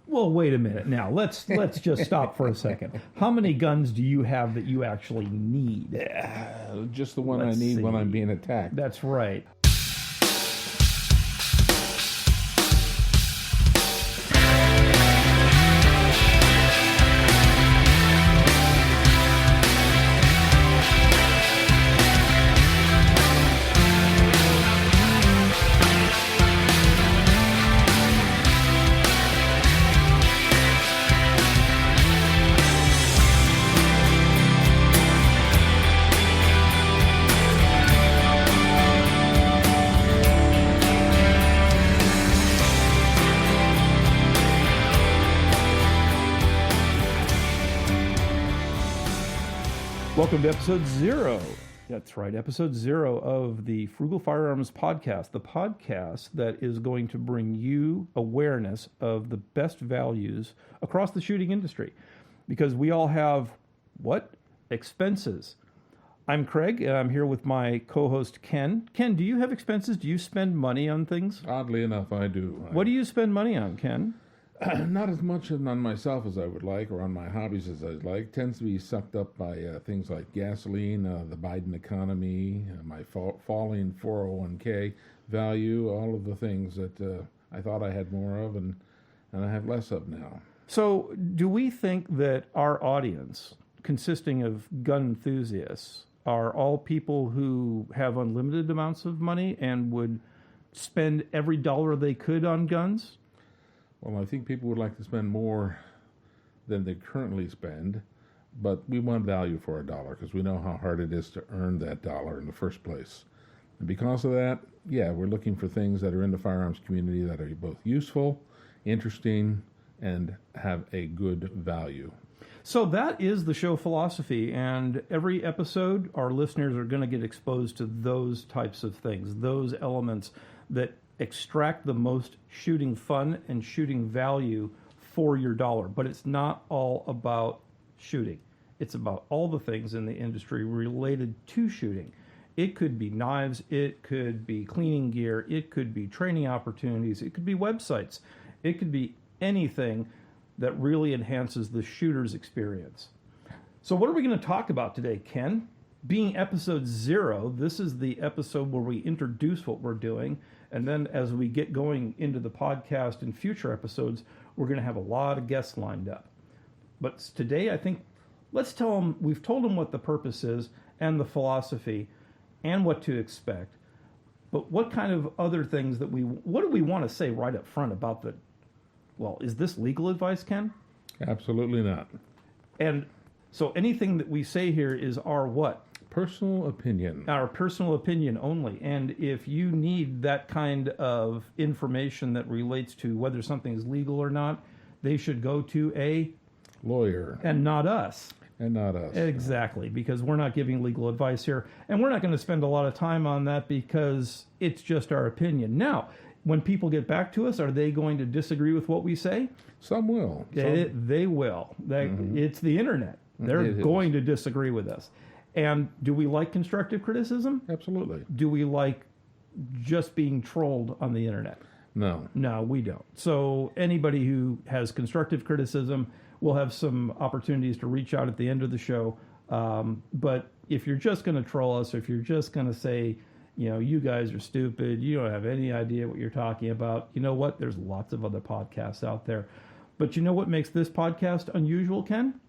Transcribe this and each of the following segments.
Well, wait a minute. Now, let's just stop for a second. How many guns do you have that you actually need? Just the one I need when I'm being attacked. That's right. Welcome to episode 0. That's right, episode 0 of the Frugal Firearms Podcast, the podcast that is going to bring you awareness of the best values across the shooting industry. Because we all have, what? Expenses. I'm Craig, and I'm here with my co-host Ken. Ken, do you have expenses? Do you spend money on things? Oddly enough, I do. What do you spend money on, Ken? Not as much on myself as I would like, or on my hobbies as I'd like. Tends to be sucked up by things like gasoline, the Biden economy, my falling 401k value, all of the things that I thought I had more of and I have less of now. So do we think that our audience, consisting of gun enthusiasts, are all people who have unlimited amounts of money and would spend every dollar they could on guns? Well, I think people would like to spend more than they currently spend, but we want value for a dollar because we know how hard it is to earn that dollar in the first place. And because of that, yeah, we're looking for things that are in the firearms community that are both useful, interesting, and have a good value. So that is the show philosophy, and every episode, our listeners are going to get exposed to those types of things, those elements that extract the most shooting fun and shooting value for your dollar. But it's not all about shooting. It's about all the things in the industry related to shooting. It could be knives, it could be cleaning gear, it could be training opportunities, it could be websites, it could be anything that really enhances the shooter's experience. So what are we going to talk about today, Ken? Being episode 0, this is the episode where we introduce what we're doing. And then as we get going into the podcast and future episodes, we're going to have a lot of guests lined up. But today, I think, let's tell them, we've told them what the purpose is and the philosophy and what to expect. But what kind of other things what do we want to say right up front about is this legal advice, Ken? Absolutely not. And so anything that we say here is our what? Personal opinion. Our personal opinion only. And if you need that kind of information that relates to whether something is legal or not, they should go to a lawyer. And not us. And not us. Exactly, because we're not giving legal advice here. And we're not going to spend a lot of time on that because it's just our opinion. Now, when people get back to us, are they going to disagree with what we say? Some will. They will. It's the internet. They're going to disagree with us. And do we like constructive criticism? Absolutely. Do we like just being trolled on the internet? No. No, we don't. So anybody who has constructive criticism will have some opportunities to reach out at the end of the show. But if you're just going to troll us, or if you're just going to say, you guys are stupid, you don't have any idea what you're talking about, you know what? There's lots of other podcasts out there. But you know what makes this podcast unusual, Ken?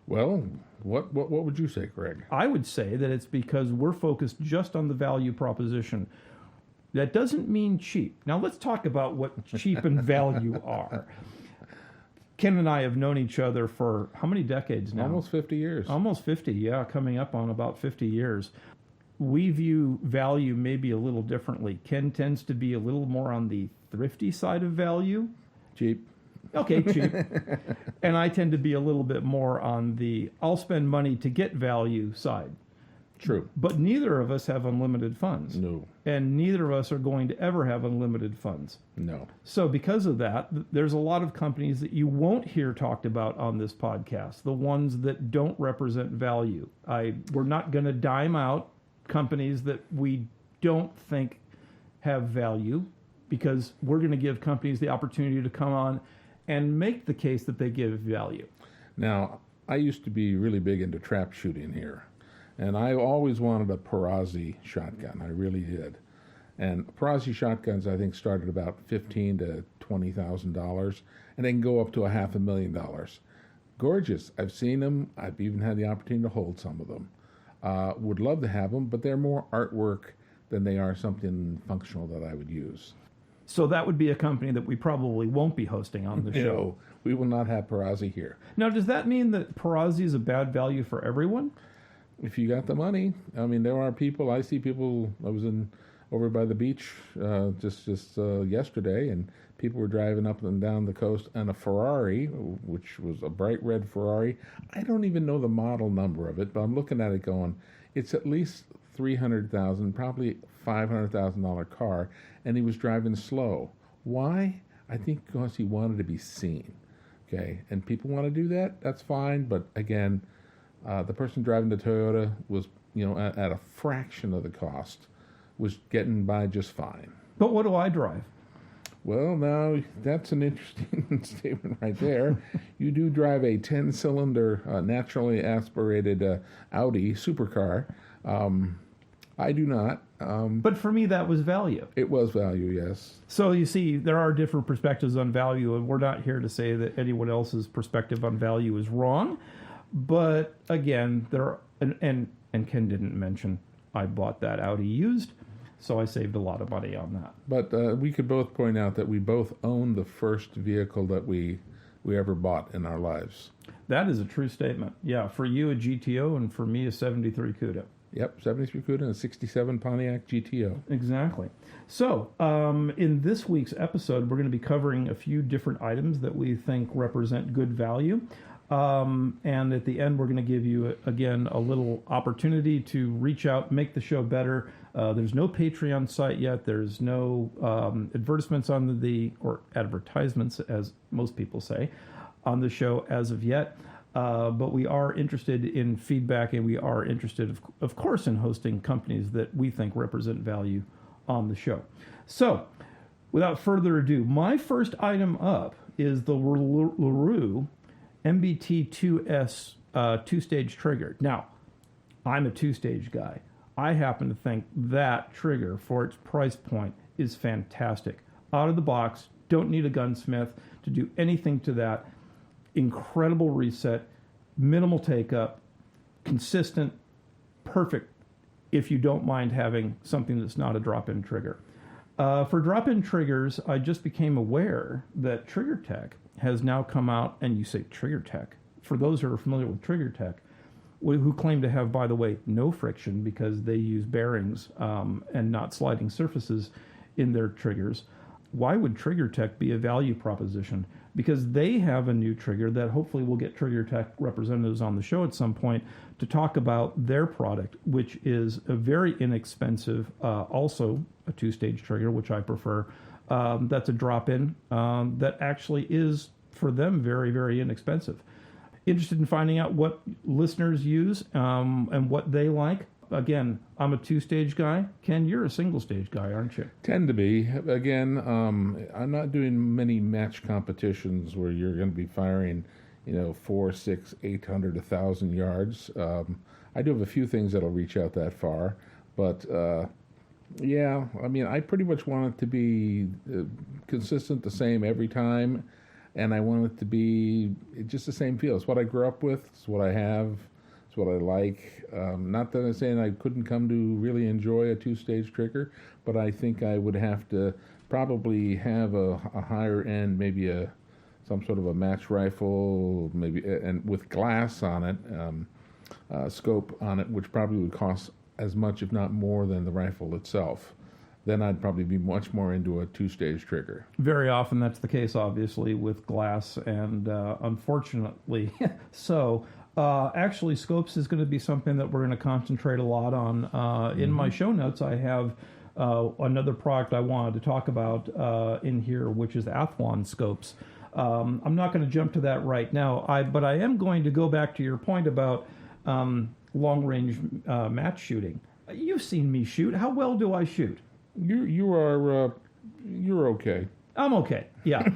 Well, what would you say, Craig? I would say that it's because we're focused just on the value proposition. That doesn't mean cheap. Now let's talk about what cheap and value are. Ken and I have known each other for how many decades now? Almost 50 years. Almost 50, yeah, coming up on about 50 years. We view value maybe a little differently. Ken tends to be a little more on the thrifty side of value. Cheap. Okay, cheap. And I tend to be a little bit more on the I'll spend money to get value side. True. But neither of us have unlimited funds. No. And neither of us are going to ever have unlimited funds. No. So because of that, there's a lot of companies that you won't hear talked about on this podcast, the ones that don't represent value. We're not going to dime out companies that we don't think have value, because we're going to give companies the opportunity to come on and make the case that they give value. Now, I used to be really big into trap shooting here, and I always wanted a Perazzi shotgun. I really did. And Perazzi shotguns, I think, started about $15,000 to $20,000, and they can go up to $500,000. Gorgeous. I've seen them. I've even had the opportunity to hold some of them. Would love to have them, but they're more artwork than they are something functional that I would use. So that would be a company that we probably won't be hosting on the show. No, we will not have Perazzi here. Now, does that mean that Perazzi is a bad value for everyone? If you got the money. I mean, there are people, I see people, I was over by the beach just yesterday, and people were driving up and down the coast on a Ferrari, which was a bright red Ferrari. I don't even know the model number of it, but I'm looking at it going, it's at least $300,000, probably $500,000 car, and he was driving slow. Why? I think because he wanted to be seen. Okay, and people want to do that. That's fine, but again, the person driving the Toyota was, at a fraction of the cost, was getting by just fine. But what do I drive? Well, now that's an interesting statement right there. You do drive a 10-cylinder, naturally aspirated Audi supercar. I do not. But for me, that was value. It was value, yes. So you see, there are different perspectives on value, and we're not here to say that anyone else's perspective on value is wrong. But again, there are, and Ken didn't mention I bought that Audi used, so I saved a lot of money on that. But we could both point out that we both own the first vehicle that we ever bought in our lives. That is a true statement. Yeah, for you a GTO, and for me a 73 Cuda. Yep, 73 Cuda and a 67 Pontiac GTO. Exactly. So, in this week's episode, we're going to be covering a few different items that we think represent good value. And at the end, we're going to give you, again, a little opportunity to reach out, make the show better. There's no Patreon site yet. There's no advertisements or advertisements, as most people say, on the show as of yet. But we are interested in feedback, and we are interested, of course, in hosting companies that we think represent value on the show. So, without further ado, my first item up is the LaRue MBT2S two-stage trigger. Now, I'm a two-stage guy. I happen to think that trigger, for its price point, is fantastic. Out of the box, don't need a gunsmith to do anything to that. Incredible reset, minimal take-up, consistent, perfect if you don't mind having something that's not a drop-in trigger. For drop-in triggers, I just became aware that Trigger Tech has now come out, and you say Trigger Tech. For those who are familiar with Trigger Tech, who claim to have, by the way, no friction because they use bearings and not sliding surfaces in their triggers, why would Trigger Tech be a value proposition? Because they have a new trigger that hopefully we'll get Trigger Tech representatives on the show at some point to talk about their product, which is a very inexpensive, also a two-stage trigger, which I prefer. That's a drop-in that actually is, for them, very, very inexpensive. Interested in finding out what listeners use and what they like. Again, I'm a two-stage guy. Ken, you're a single-stage guy, aren't you? Tend to be. Again, I'm not doing many match competitions where you're going to be firing, 4, 6, 800, 1,000 yards. I do have a few things that'll reach out that far, but yeah, I mean, I pretty much want it to be consistent, the same every time, and I want it to be just the same feel. It's what I grew up with. It's what I have. It's what I like. Not that I'm saying I couldn't come to really enjoy a two-stage trigger, but I think I would have to probably have a higher end, maybe some sort of a match rifle, maybe, and with glass on it, scope on it, which probably would cost as much, if not more, than the rifle itself. Then I'd probably be much more into a two-stage trigger. Very often that's the case, obviously, with glass, and unfortunately so. Actually, scopes is going to be something that we're going to concentrate a lot on. In my show notes, I have another product I wanted to talk about in here, which is Athlon scopes. I'm not going to jump to that right now, but I am going to go back to your point about long-range match shooting. You've seen me shoot. How well do I shoot? You're okay. I'm okay. Yeah.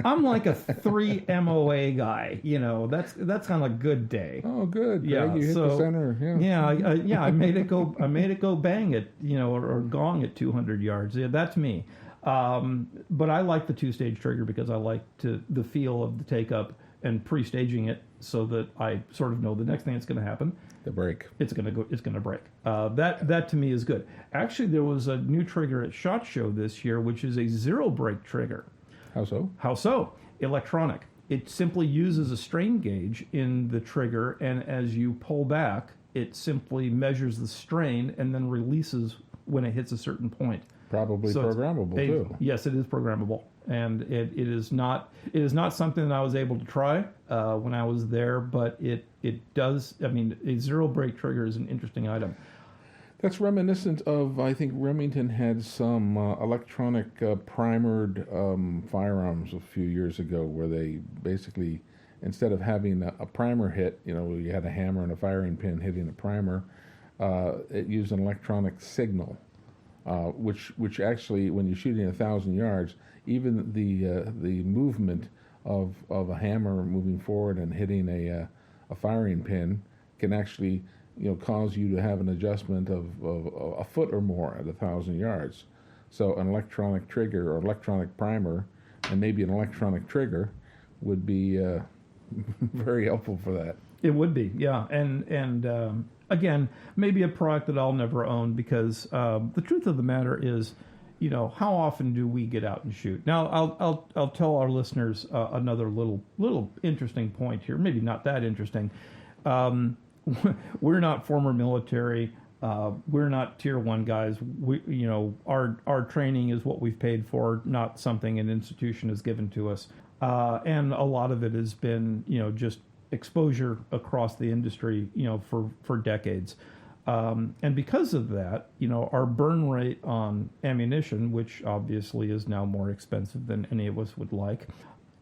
I'm like a 3 MOA guy. That's kind of a good day. Oh, good. Greg, Yeah, you hit the center. Yeah. I made it go bang it, or gong at 200 yards. Yeah, that's me. But I like the 2-stage trigger because I like the feel of the take up and pre-staging it so that I sort of know the next thing that's going to happen. The break. It's going to break. That to me is good. Actually, there was a new trigger at SHOT Show this year, which is a 0 break trigger. How so? How so? Electronic. It simply uses a strain gauge in the trigger, and as you pull back, it simply measures the strain and then releases when it hits a certain point. Probably so programmable too. Yes, it is programmable, and it is not something that I was able to try when I was there, but it does. I mean, a 0 break trigger is an interesting item. That's reminiscent of, I think Remington had some electronic primered firearms a few years ago, where they basically, instead of having a primer hit, you had a hammer and a firing pin hitting a primer, it used an electronic signal. Which actually, when you're shooting 1,000 yards, even the movement of a hammer moving forward and hitting a firing pin can actually cause you to have an adjustment of a foot or more at 1,000 yards. So an electronic trigger or electronic primer and maybe an electronic trigger would be very helpful for that. It would be, yeah, and again, maybe a product that I'll never own because the truth of the matter is, how often do we get out and shoot? Now, I'll tell our listeners another little interesting point here. Maybe not that interesting. We're not former military. We're not tier 1 guys. Our training is what we've paid for, not something an institution has given to us. And a lot of it has been, just exposure across the industry, for decades. And because of that, our burn rate on ammunition, which obviously is now more expensive than any of us would like,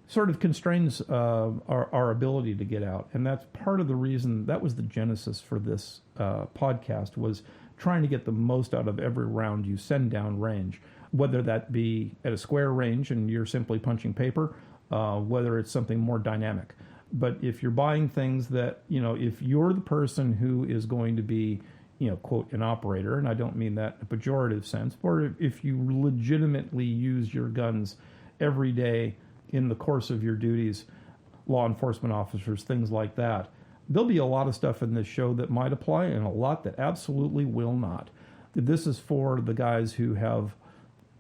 sort of constrains our ability to get out. And that's part of the reason, that was the genesis for this podcast, was trying to get the most out of every round you send down range, whether that be at a square range and you're simply punching paper, whether it's something more dynamic. But if you're buying things that, if you're the person who is going to be, quote, an operator, and I don't mean that in a pejorative sense, or if you legitimately use your guns every day in the course of your duties, law enforcement officers, things like that, there'll be a lot of stuff in this show that might apply and a lot that absolutely will not. This is for the guys who have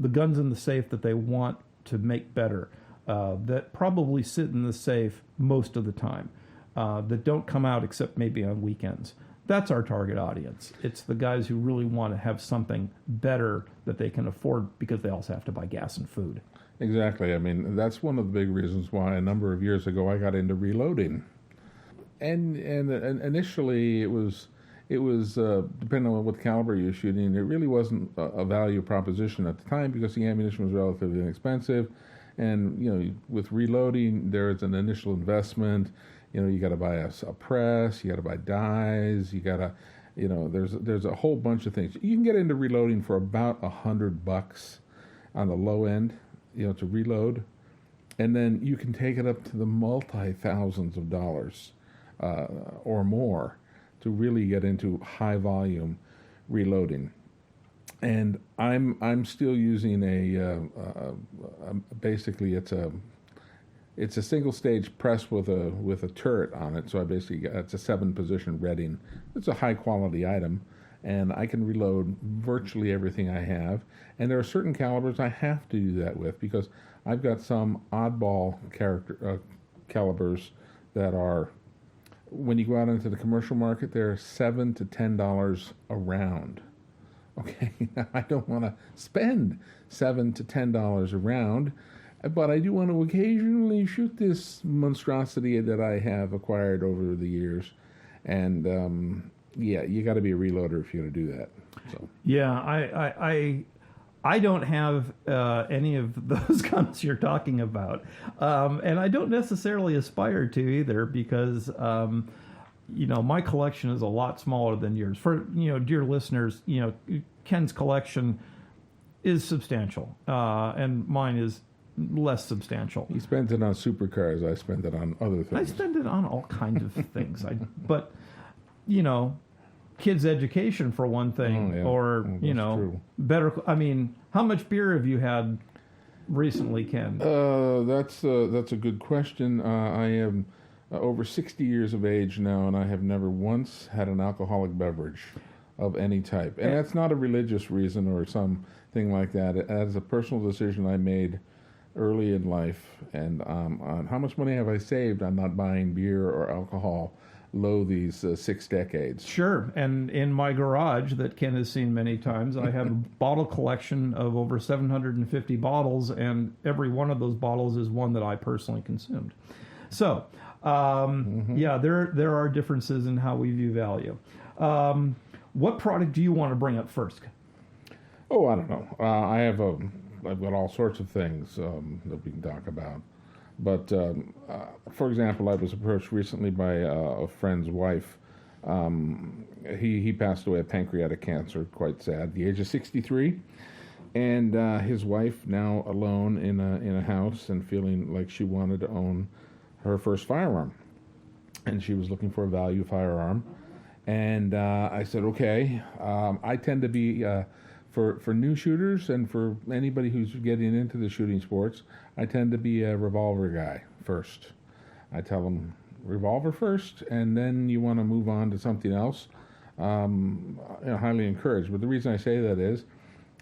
the guns in the safe that they want to make better. That probably sit in the safe most of the time, that don't come out except maybe on weekends. That's our target audience. It's the guys who really want to have something better that they can afford because they also have to buy gas and food. Exactly. I mean, that's one of the big reasons why a number of years ago I got into reloading. And initially it was depending on what caliber you're shooting, it really wasn't a value proposition at the time because the ammunition was relatively inexpensive. And, with reloading, there's an initial investment. You got to buy a press, you got to buy dies, you got to, there's a whole bunch of things. You can get into reloading for about $100 on the low end, to reload. And then you can take it up to the multi-thousands of dollars or more to really get into high volume reloading. And I'm still using basically it's a single stage press with a turret on it. So it's a 7-position Redding. It's a high quality item, and I can reload virtually everything I have. And there are certain calibers I have to do that with because I've got some oddball calibers that are, when you go out into the commercial market, they're $7 to $10 a round. Okay, now I don't want to spend $7 to $10 a round, but I do want to occasionally shoot this monstrosity that I have acquired over the years. And you got to be a reloader if you're going to do that. So yeah, I don't have any of those guns you're talking about, and I don't necessarily aspire to either because. My collection is a lot smaller than yours. For, dear listeners, Ken's collection is substantial, and mine is less substantial. He spends it on supercars. I spend it on other I things. spend it on all kinds of things. But, kids' education for one thing, Oh, yeah. or, Well, that's true. better. I mean, how much beer have you had recently, Ken? That's a good question. I am over 60 years of age now, and I have never once had an alcoholic beverage of any type. And that's not a religious reason or something like that. That is a personal decision I made early in life. And on how much money have I saved on not buying beer or alcohol these 6 decades? Sure. And in my garage that Ken has seen many times, I have a bottle collection of over 750 bottles, and every one of those bottles is one that I personally consumed. So, yeah, there are differences in how we view value. What product do you want to bring up first? Oh, I don't know. I've got all sorts of things that we can talk about. But, for example, I was approached recently by a friend's wife. He passed away of pancreatic cancer, quite sad, at the age of 63. And his wife, now alone in a house and feeling like she wanted to own her first firearm. And she was looking for a value firearm. And I said, okay. I tend to be... For new shooters and for anybody who's getting into the shooting sports, I tend to be a revolver guy first. I tell them revolver first, and then you want to move on to something else. Highly encouraged. But the reason I say that is,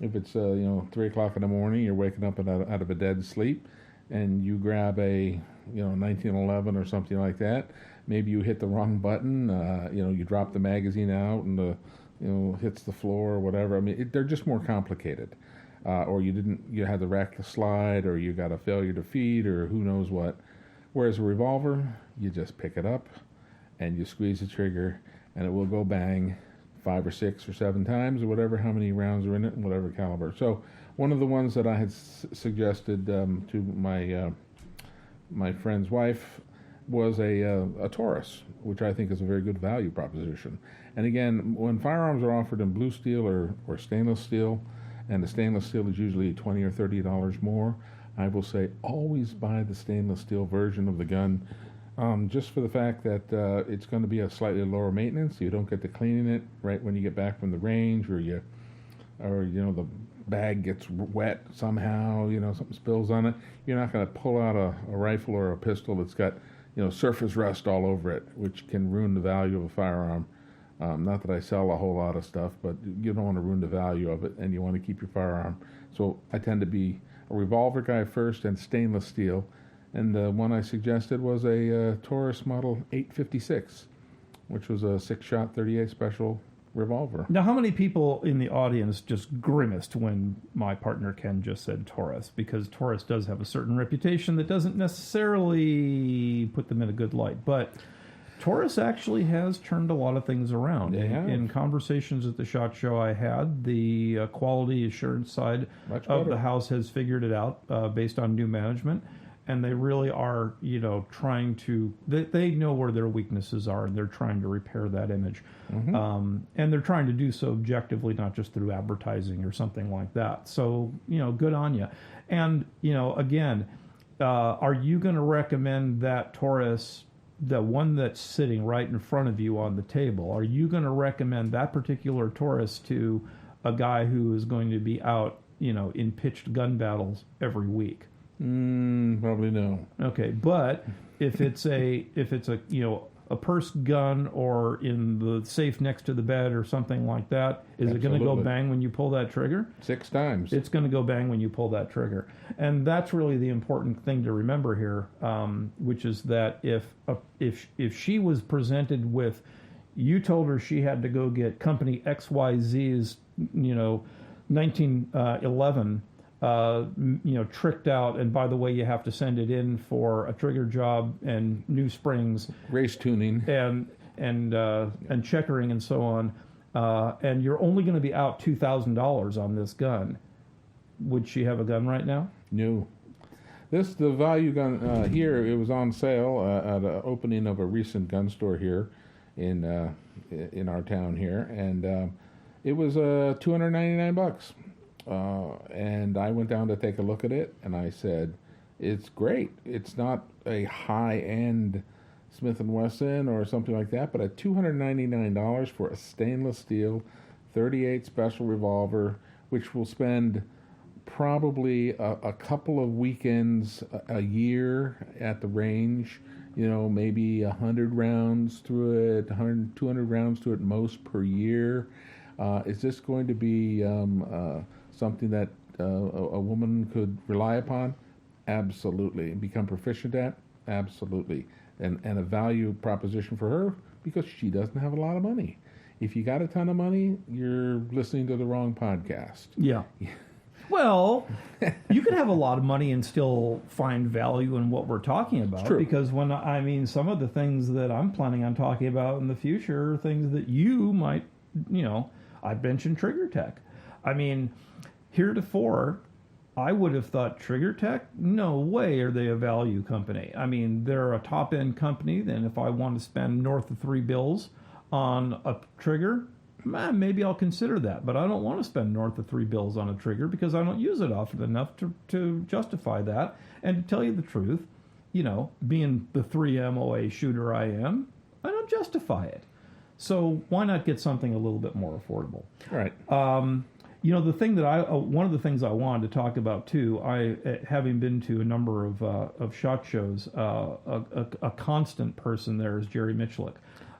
if it's 3 o'clock in the morning, you're waking up out of a dead sleep, and you grab a 1911 or something like that. Maybe you hit the wrong button. You drop the magazine out and the hits the floor or whatever. I mean, they're just more complicated. Or you had the rack slide, or you got a failure to feed, or who knows what. Whereas a revolver, you just pick it up and you squeeze the trigger and it will go bang 5 or 6 or 7 times or whatever, how many rounds are in it and whatever caliber. So one of the ones that I had suggested to my friend's wife was a Taurus, which I think is a very good value proposition. And again, when firearms are offered in blue steel or stainless steel, and the stainless steel is usually $20 or $30 more, I will say always buy the stainless steel version of the gun, just for the fact that it's going to be a slightly lower maintenance. You don't get to cleaning it right when you get back from the range, or the bag gets wet somehow, something spills on it. You're not going to pull out a rifle or a pistol that's got surface rust all over it, which can ruin the value of a firearm. Not that I sell a whole lot of stuff, but you don't want to ruin the value of it, and you want to keep your firearm. So I tend to be a revolver guy first and stainless steel. And the one I suggested was a Taurus Model 856, which was a 6-shot 38 special revolver. Now, how many people in the audience just grimaced when my partner Ken just said Taurus? Because Taurus does have a certain reputation that doesn't necessarily put them in a good light. But Taurus actually has turned a lot of things around. In conversations at the SHOT Show I had, the quality assurance side of the house has figured it out based on new management. And they really are, trying to, they know where their weaknesses are, and they're trying to repair that image. Mm-hmm. And they're trying to do so objectively, not just through advertising or something like that. So, good on you. And, again, are you going to recommend that Taurus, the one that's sitting right in front of you on the table, are you going to recommend that particular Taurus to a guy who is going to be out, in pitched gun battles every week? Probably no. Okay, but if it's a a purse gun or in the safe next to the bed or something like that, is it going to go bang when you pull that trigger? 6 times. It's going to go bang when you pull that trigger. And that's really the important thing to remember here, which is that if she was presented with, you told her she had to go get company XYZ's, 1911, tricked out, and by the way, you have to send it in for a trigger job and new springs, race tuning, and checkering and so on, and you're only going to be out $2,000 on this gun. Would she have a gun right now? No. The value gun here, it was on sale at an opening of a recent gun store here in our town here, and it was $299. And I went down to take a look at it, and I said, it's great. It's not a high-end Smith & Wesson or something like that, but at $299 for a stainless steel 38 special revolver, which will spend probably a couple of weekends a year at the range, maybe 100 rounds through it, 100, 200 rounds to it most per year. Is this going to be something that a woman could rely upon? Absolutely. And become proficient at? Absolutely. And a value proposition for her because she doesn't have a lot of money. If you got a ton of money, you're listening to the wrong podcast. Yeah. Well, you can have a lot of money and still find value in what we're talking about. True. Because some of the things that I'm planning on talking about in the future are things that you might, I mentioned Trigger Tech. Heretofore, I would have thought Trigger Tech, no way are they a value company. They're a top-end company. Then if I want to spend north of $3 on a trigger, maybe I'll consider that. But I don't want to spend north of $3 on a trigger because I don't use it often enough to justify that. And to tell you the truth, being the 3 MOA shooter I am, I don't justify it. So why not get something a little bit more affordable? Right. The thing that one of the things I wanted to talk about too, having been to a number of SHOT Shows, a constant person there is Jerry Michalik.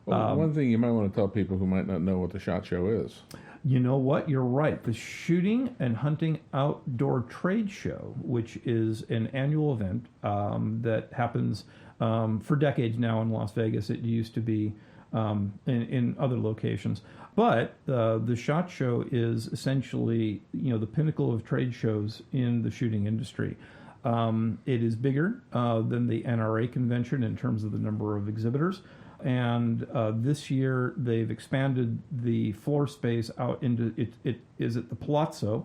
Well, one thing you might want to tell people who might not know what the SHOT Show is. You know what? You're right. The Shooting and Hunting Outdoor Trade Show, which is an annual event that happens for decades now in Las Vegas. It used to be in other locations. But the SHOT Show is essentially, the pinnacle of trade shows in the shooting industry. It is bigger than the NRA convention in terms of the number of exhibitors. And this year they've expanded the floor space out into, it is at the Palazzo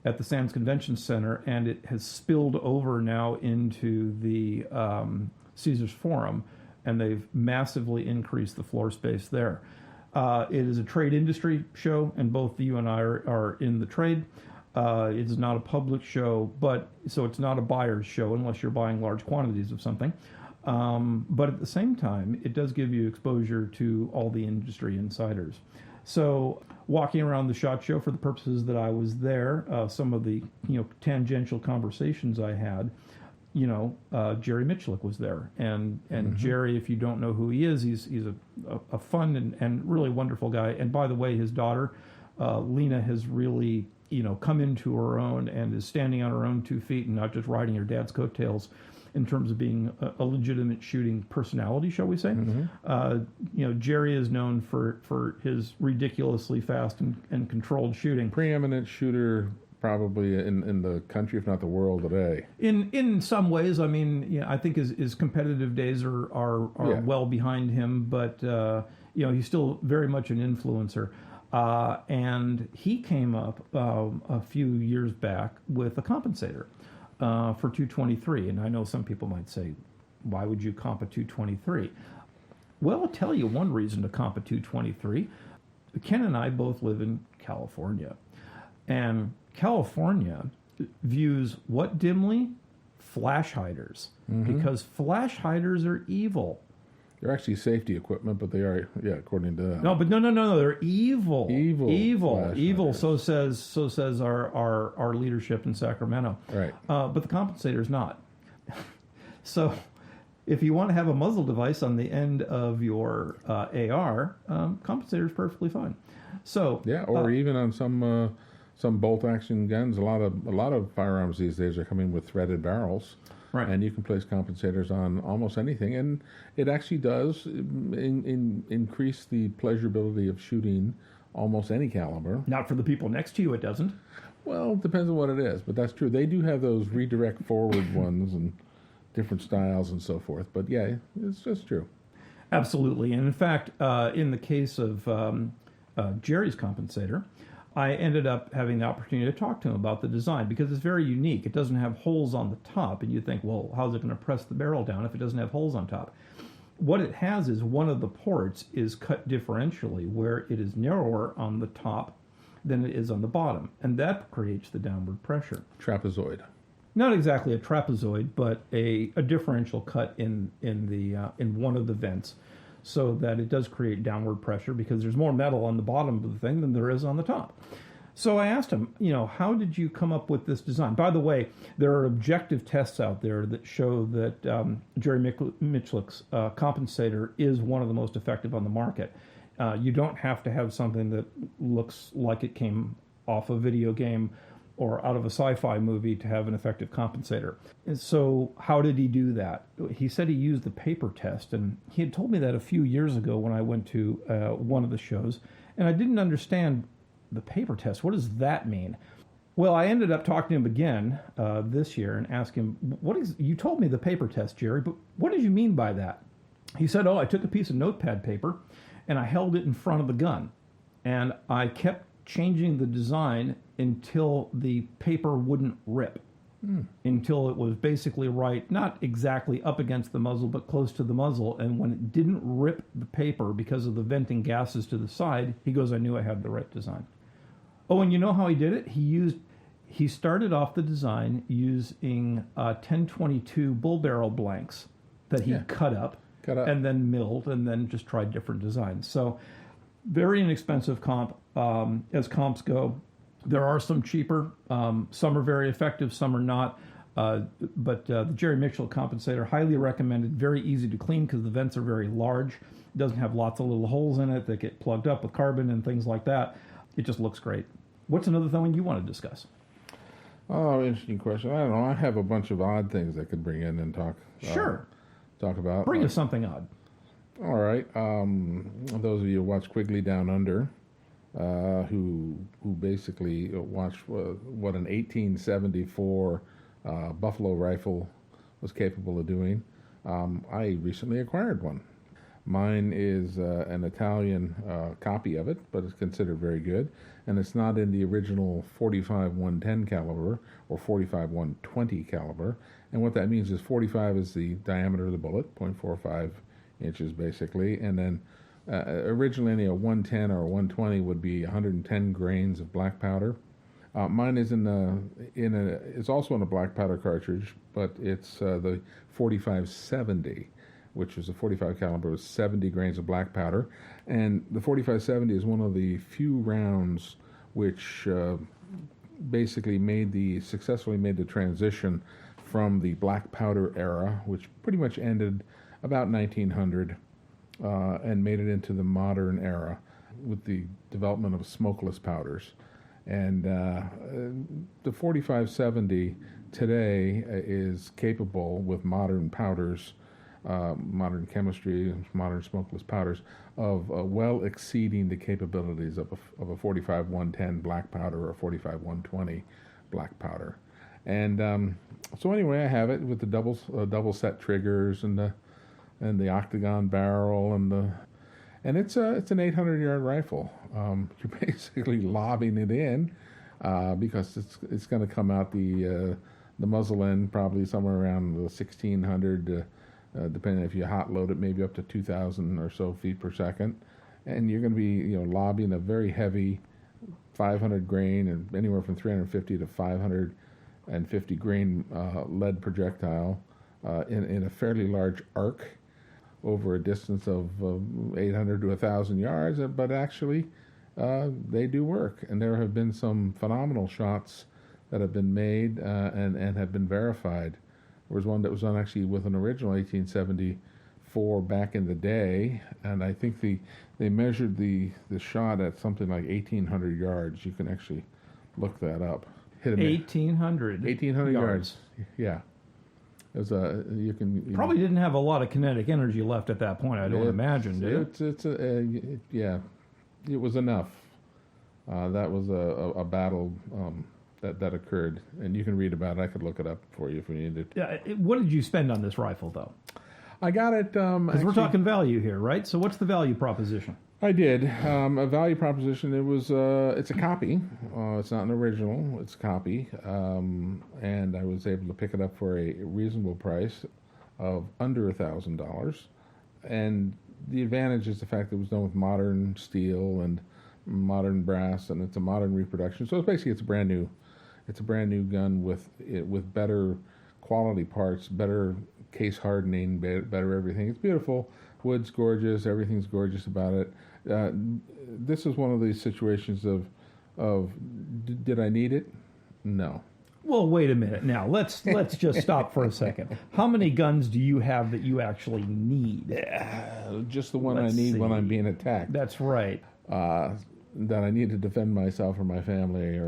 at the Sands Convention Center, and it has spilled over now into the Caesars Forum, and they've massively increased the floor space there. It is a trade industry show, and both you and I are in the trade. It is not a public show, so it's not a buyer's show unless you're buying large quantities of something. But at the same time, it does give you exposure to all the industry insiders. So walking around the SHOT Show for the purposes that I was there, some of the tangential conversations I had, Jerry Michalik was there. And mm-hmm. Jerry, if you don't know who he is, he's a fun and really wonderful guy. And by the way, his daughter, Lena, has really come into her own and is standing on her own 2 feet and not just riding her dad's coattails in terms of being a legitimate shooting personality, shall we say. Mm-hmm. Jerry is known for his ridiculously fast and controlled shooting. Preeminent shooter probably in the country, if not the world today. In some ways, I think his competitive days are well behind him, but he's still very much an influencer. And he came up a few years back with a compensator for 223. And I know some people might say, why would you comp a 223? Well, I'll tell you one reason to comp a 223. Ken and I both live in California. And California views what dimly? Flash hiders. Mm-hmm. Because flash hiders are evil. They're actually safety equipment, but they are, according to that. No, they're evil. Evil. Hiders. So says our leadership in Sacramento. Right. But the compensator's not. So if you want to have a muzzle device on the end of your AR, compensator's perfectly fine. So or even on some bolt action guns. A lot of firearms these days are coming with threaded barrels. Right. And you can place compensators on almost anything, and it actually does increase the pleasurability of shooting almost any caliber. Not for the people next to you, it doesn't. Well, it depends on what it is, but that's true. They do have those redirect forward ones and different styles and so forth, but yeah, it's just true. Absolutely, and in fact, in the case of Jerry's compensator, I ended up having the opportunity to talk to him about the design because it's very unique. It doesn't have holes on the top, and you think, well, how's it going to press the barrel down if it doesn't have holes on top? What it has is one of the ports is cut differentially, where it is narrower on the top than it is on the bottom, and that creates the downward pressure. Trapezoid. not exactly a trapezoid, but a differential cut in one of the vents, so that it does create downward pressure because there's more metal on the bottom of the thing than there is on the top. So I asked him, how did you come up with this design? By the way, there are objective tests out there that show that Jerry Michlick's compensator is one of the most effective on the market. You don't have to have something that looks like it came off a video game or out of a sci-fi movie to have an effective compensator. And so how did he do that? He said he used the paper test, and he had told me that a few years ago when I went to one of the shows, and I didn't understand the paper test. What does that mean? Well, I ended up talking to him again this year and asked him, you told me the paper test, Jerry, but what did you mean by that? He said, I took a piece of notepad paper and I held it in front of the gun, and I kept changing the design until the paper wouldn't rip, until it was basically right, not exactly up against the muzzle, but close to the muzzle. And when it didn't rip the paper because of the venting gases to the side, he goes, I knew I had the right design. Oh, and you know how he did it? He started off the design using 1022 bull barrel blanks that he cut up and then milled, and then just tried different designs. So very inexpensive comp as comps go. There are some cheaper. Some are very effective, some are not. But the Jerry Mitchell compensator, highly recommended. Very easy to clean because the vents are very large. It doesn't have lots of little holes in it that get plugged up with carbon and things like that. It just looks great. What's another thing you want to discuss? Oh, interesting question. I don't know. I have a bunch of odd things I could bring in and talk about. Bring us something odd. All right. Those of you who watch Quigley Down Under, who basically watched what an 1874 Buffalo rifle was capable of doing, I recently acquired one. Mine is an Italian copy of it, but it's considered very good. And it's not in the original 45 110 caliber or 45 120 caliber. And what that means is 45 is the diameter of the bullet, 0.45 inches basically. And then originally a 110 or a 120 would be 110 grains of black powder. Mine is it's also in a black powder cartridge, but it's the 4570. Which is a 45 caliber with 70 grains of black powder. And the 4570 is one of the few rounds which basically successfully made the transition from the black powder era, which pretty much ended about 1900, and made it into the modern era with the development of smokeless powders. And the 4570 today is capable with modern powders, modern chemistry, modern smokeless powders, of well exceeding the capabilities of a 45 110 black powder or 45 120 black powder. And so anyway, I have it with the double set triggers and the octagon barrel and it's an 800-yard rifle. You're basically lobbing it in because it's going to come out the muzzle end probably somewhere around the 1600. Depending if you hot load it, maybe up to 2,000 or so feet per second, and you're going to be lobbing a very heavy 500 grain and anywhere from 350 to 550 grain lead projectile in a fairly large arc over a distance of 800 to 1,000 yards. But actually, they do work, and there have been some phenomenal shots that have been made and have been verified. There was one that was done actually with an original 1874 back in the day, and I think they measured the shot at something like 1,800 yards. You can actually look that up. 1,800 yards. Yeah. It was you probably didn't have a lot of kinetic energy left at that point. I don't imagine, did it? Yeah. It was enough. That was a battle. That occurred, and you can read about it. I could look it up for you if we needed. Yeah. What did you spend on this rifle, though? I got it. Because we're talking value here, right? So what's the value proposition? I did a value proposition. It was it's a copy. It's not an original. It's a copy, and I was able to pick it up for a reasonable price of under $1,000. And the advantage is the fact that it was done with modern steel and modern brass, and it's a modern reproduction. So it's a brand new It's a brand new gun with better quality parts, better case hardening, better everything. It's beautiful. Wood's gorgeous. Everything's gorgeous about it. This is one of these situations of did I need it? No. Well, wait a minute. Now let's just stop for a second. How many guns do you have that you actually need? Just the one Let's I need see. when I'm being attacked. That's right. That I need to defend myself or my family,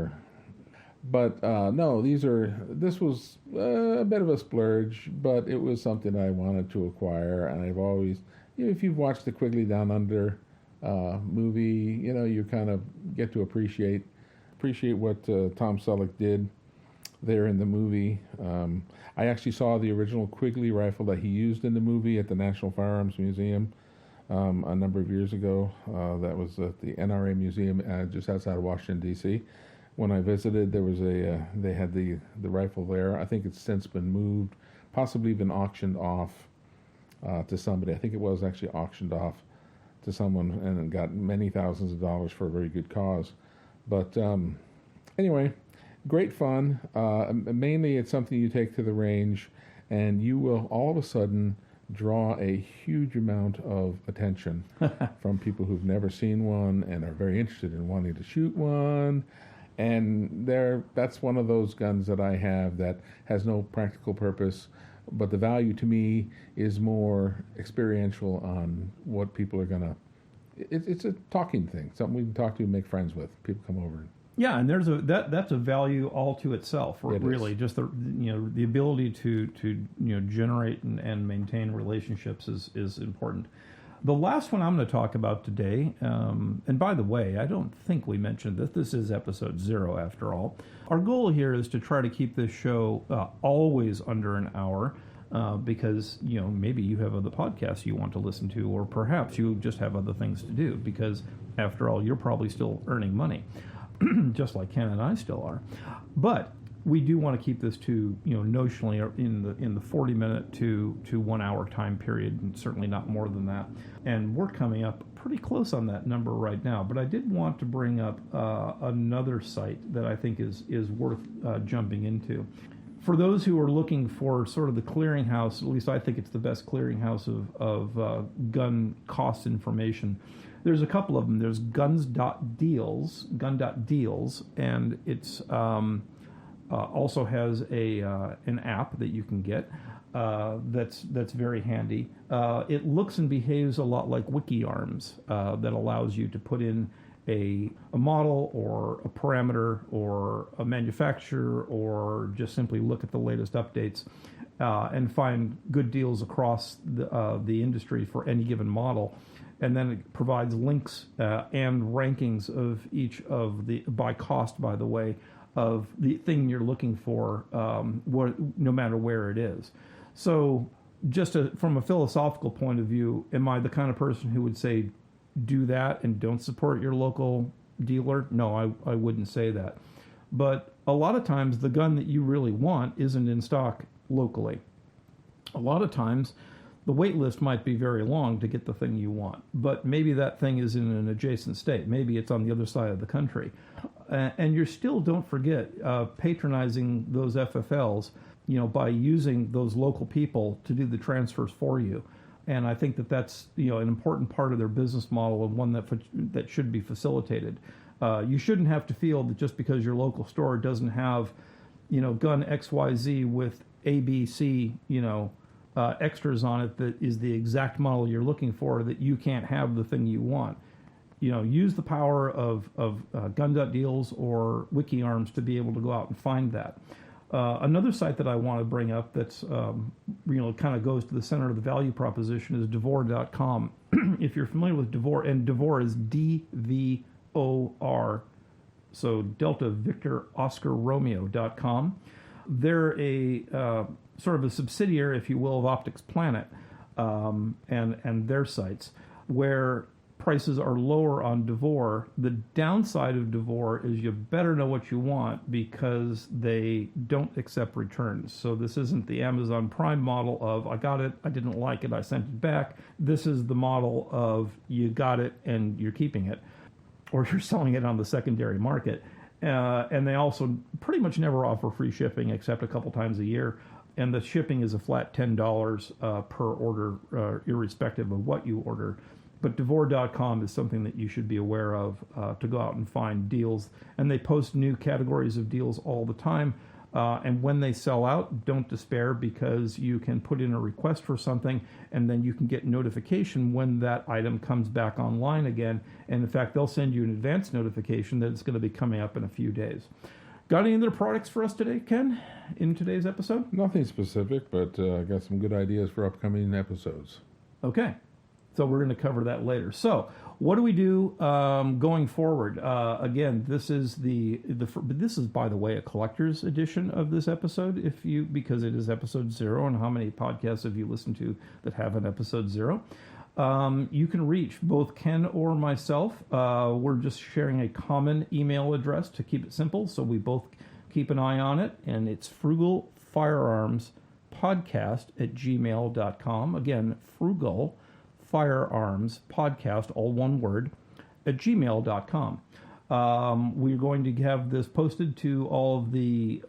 but no, this was a bit of a splurge, but it was something I wanted to acquire, and I've always, if you've watched the Quigley Down Under movie, you kind of get to appreciate what Tom Selleck did there in the movie. I actually saw the original Quigley rifle that he used in the movie at the National Firearms Museum a number of years ago. That was at the NRA Museum just outside of Washington, D.C. When I visited, there was they had the rifle there. I think it's since been moved, possibly even auctioned off to somebody. I think it was actually auctioned off to someone and got many thousands of dollars for a very good cause. But anyway, great fun. Mainly it's something you take to the range and you will all of a sudden draw a huge amount of attention from people who've never seen one and are very interested in wanting to shoot one. And that's one of those guns that I have that has no practical purpose, but the value to me is more experiential on what people are gonna. It's a talking thing, something we can talk to and make friends with. People come over. Yeah, and that's a value all to itself. Really, just the ability to generate and maintain relationships is important. The last one I'm going to talk about today, and by the way, I don't think we mentioned this. This is episode 0 after all. Our goal here is to try to keep this show always under an hour because, maybe you have other podcasts you want to listen to, or perhaps you just have other things to do because, after all, you're probably still earning money, just like Ken and I still are. But we do want to keep this to, notionally in the 40-minute to 1 hour time period, and certainly not more than that. And we're coming up pretty close on that number right now. But I did want to bring up another site that I think is worth jumping into. For those who are looking for sort of the clearinghouse, at least I think it's the best clearinghouse of gun cost information. There's a couple of them. There's gun.deals, and it's also has an app that you can get that's very handy. It looks and behaves a lot like WikiArms that allows you to put in a model or a parameter or a manufacturer or just simply look at the latest updates and find good deals across the industry for any given model. And then it provides links and rankings of each of by cost, by the way, of the thing you're looking for, no matter where it is. So just from a philosophical point of view, am I the kind of person who would say, do that and don't support your local dealer? No, I wouldn't say that. But a lot of times the gun that you really want isn't in stock locally. A lot of times the wait list might be very long to get the thing you want, but maybe that thing is in an adjacent state. Maybe it's on the other side of the country. And you're still, don't forget, patronizing those FFLs, by using those local people to do the transfers for you. And I think that's, an important part of their business model and one that should be facilitated. You shouldn't have to feel that just because your local store doesn't have, gun XYZ with ABC, extras on it that is the exact model you're looking for, that you can't have the thing you want. Use the power of gun.deals or WikiArms to be able to go out and find that. Another site that I want to bring up that's, kind of goes to the center of the value proposition is Devor.com. If you're familiar with Devor, and Devor is DVOR, so Delta Victor Oscar Romeo.com. They're a sort of a subsidiary, if you will, of Optics Planet and their sites, where prices are lower on Devor. The downside of Devor is you better know what you want because they don't accept returns. So this isn't the Amazon Prime model of I got it, I didn't like it, I sent it back. This is the model of you got it and you're keeping it, or you're selling it on the secondary market. And they also pretty much never offer free shipping except a couple times a year. And the shipping is a flat $10 per order, irrespective of what you order. But Devore.com is something that you should be aware of to go out and find deals. And they post new categories of deals all the time. And when they sell out, don't despair, because you can put in a request for something and then you can get notification when that item comes back online again. And in fact, they'll send you an advance notification that it's going to be coming up in a few days. Got any other products for us today, Ken, in today's episode? Nothing specific, but I got some good ideas for upcoming episodes. Okay. So we're going to cover that later. So what do we do going forward? Again, this is this is, by the way, a collector's edition of this episode, because it is episode 0. And how many podcasts have you listened to that have an episode 0? You can reach both Ken or myself. We're just sharing a common email address to keep it simple, so we both keep an eye on it. And it's frugalfirearmspodcast@gmail.com. Again, Frugal Firearms Podcast, all one word, at gmail.com. We're going to have this posted to all of the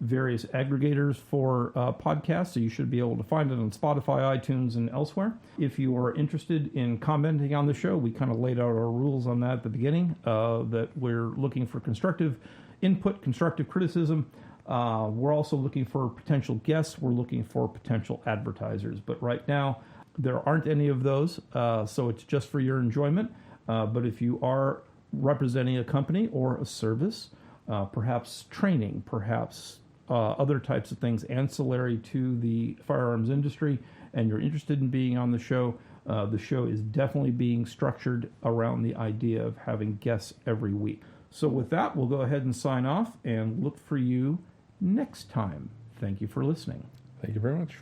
various aggregators for podcasts, so you should be able to find it on Spotify, iTunes, and elsewhere. If you are interested in commenting on the show, we kind of laid out our rules on that at the beginning, that we're looking for constructive input, constructive criticism. We're also looking for potential guests. We're looking for potential advertisers. But right now, there aren't any of those, so it's just for your enjoyment. But if you are representing a company or a service, perhaps training, perhaps other types of things ancillary to the firearms industry, and you're interested in being on the show is definitely being structured around the idea of having guests every week. So with that, we'll go ahead and sign off and look for you next time. Thank you for listening. Thank you very much.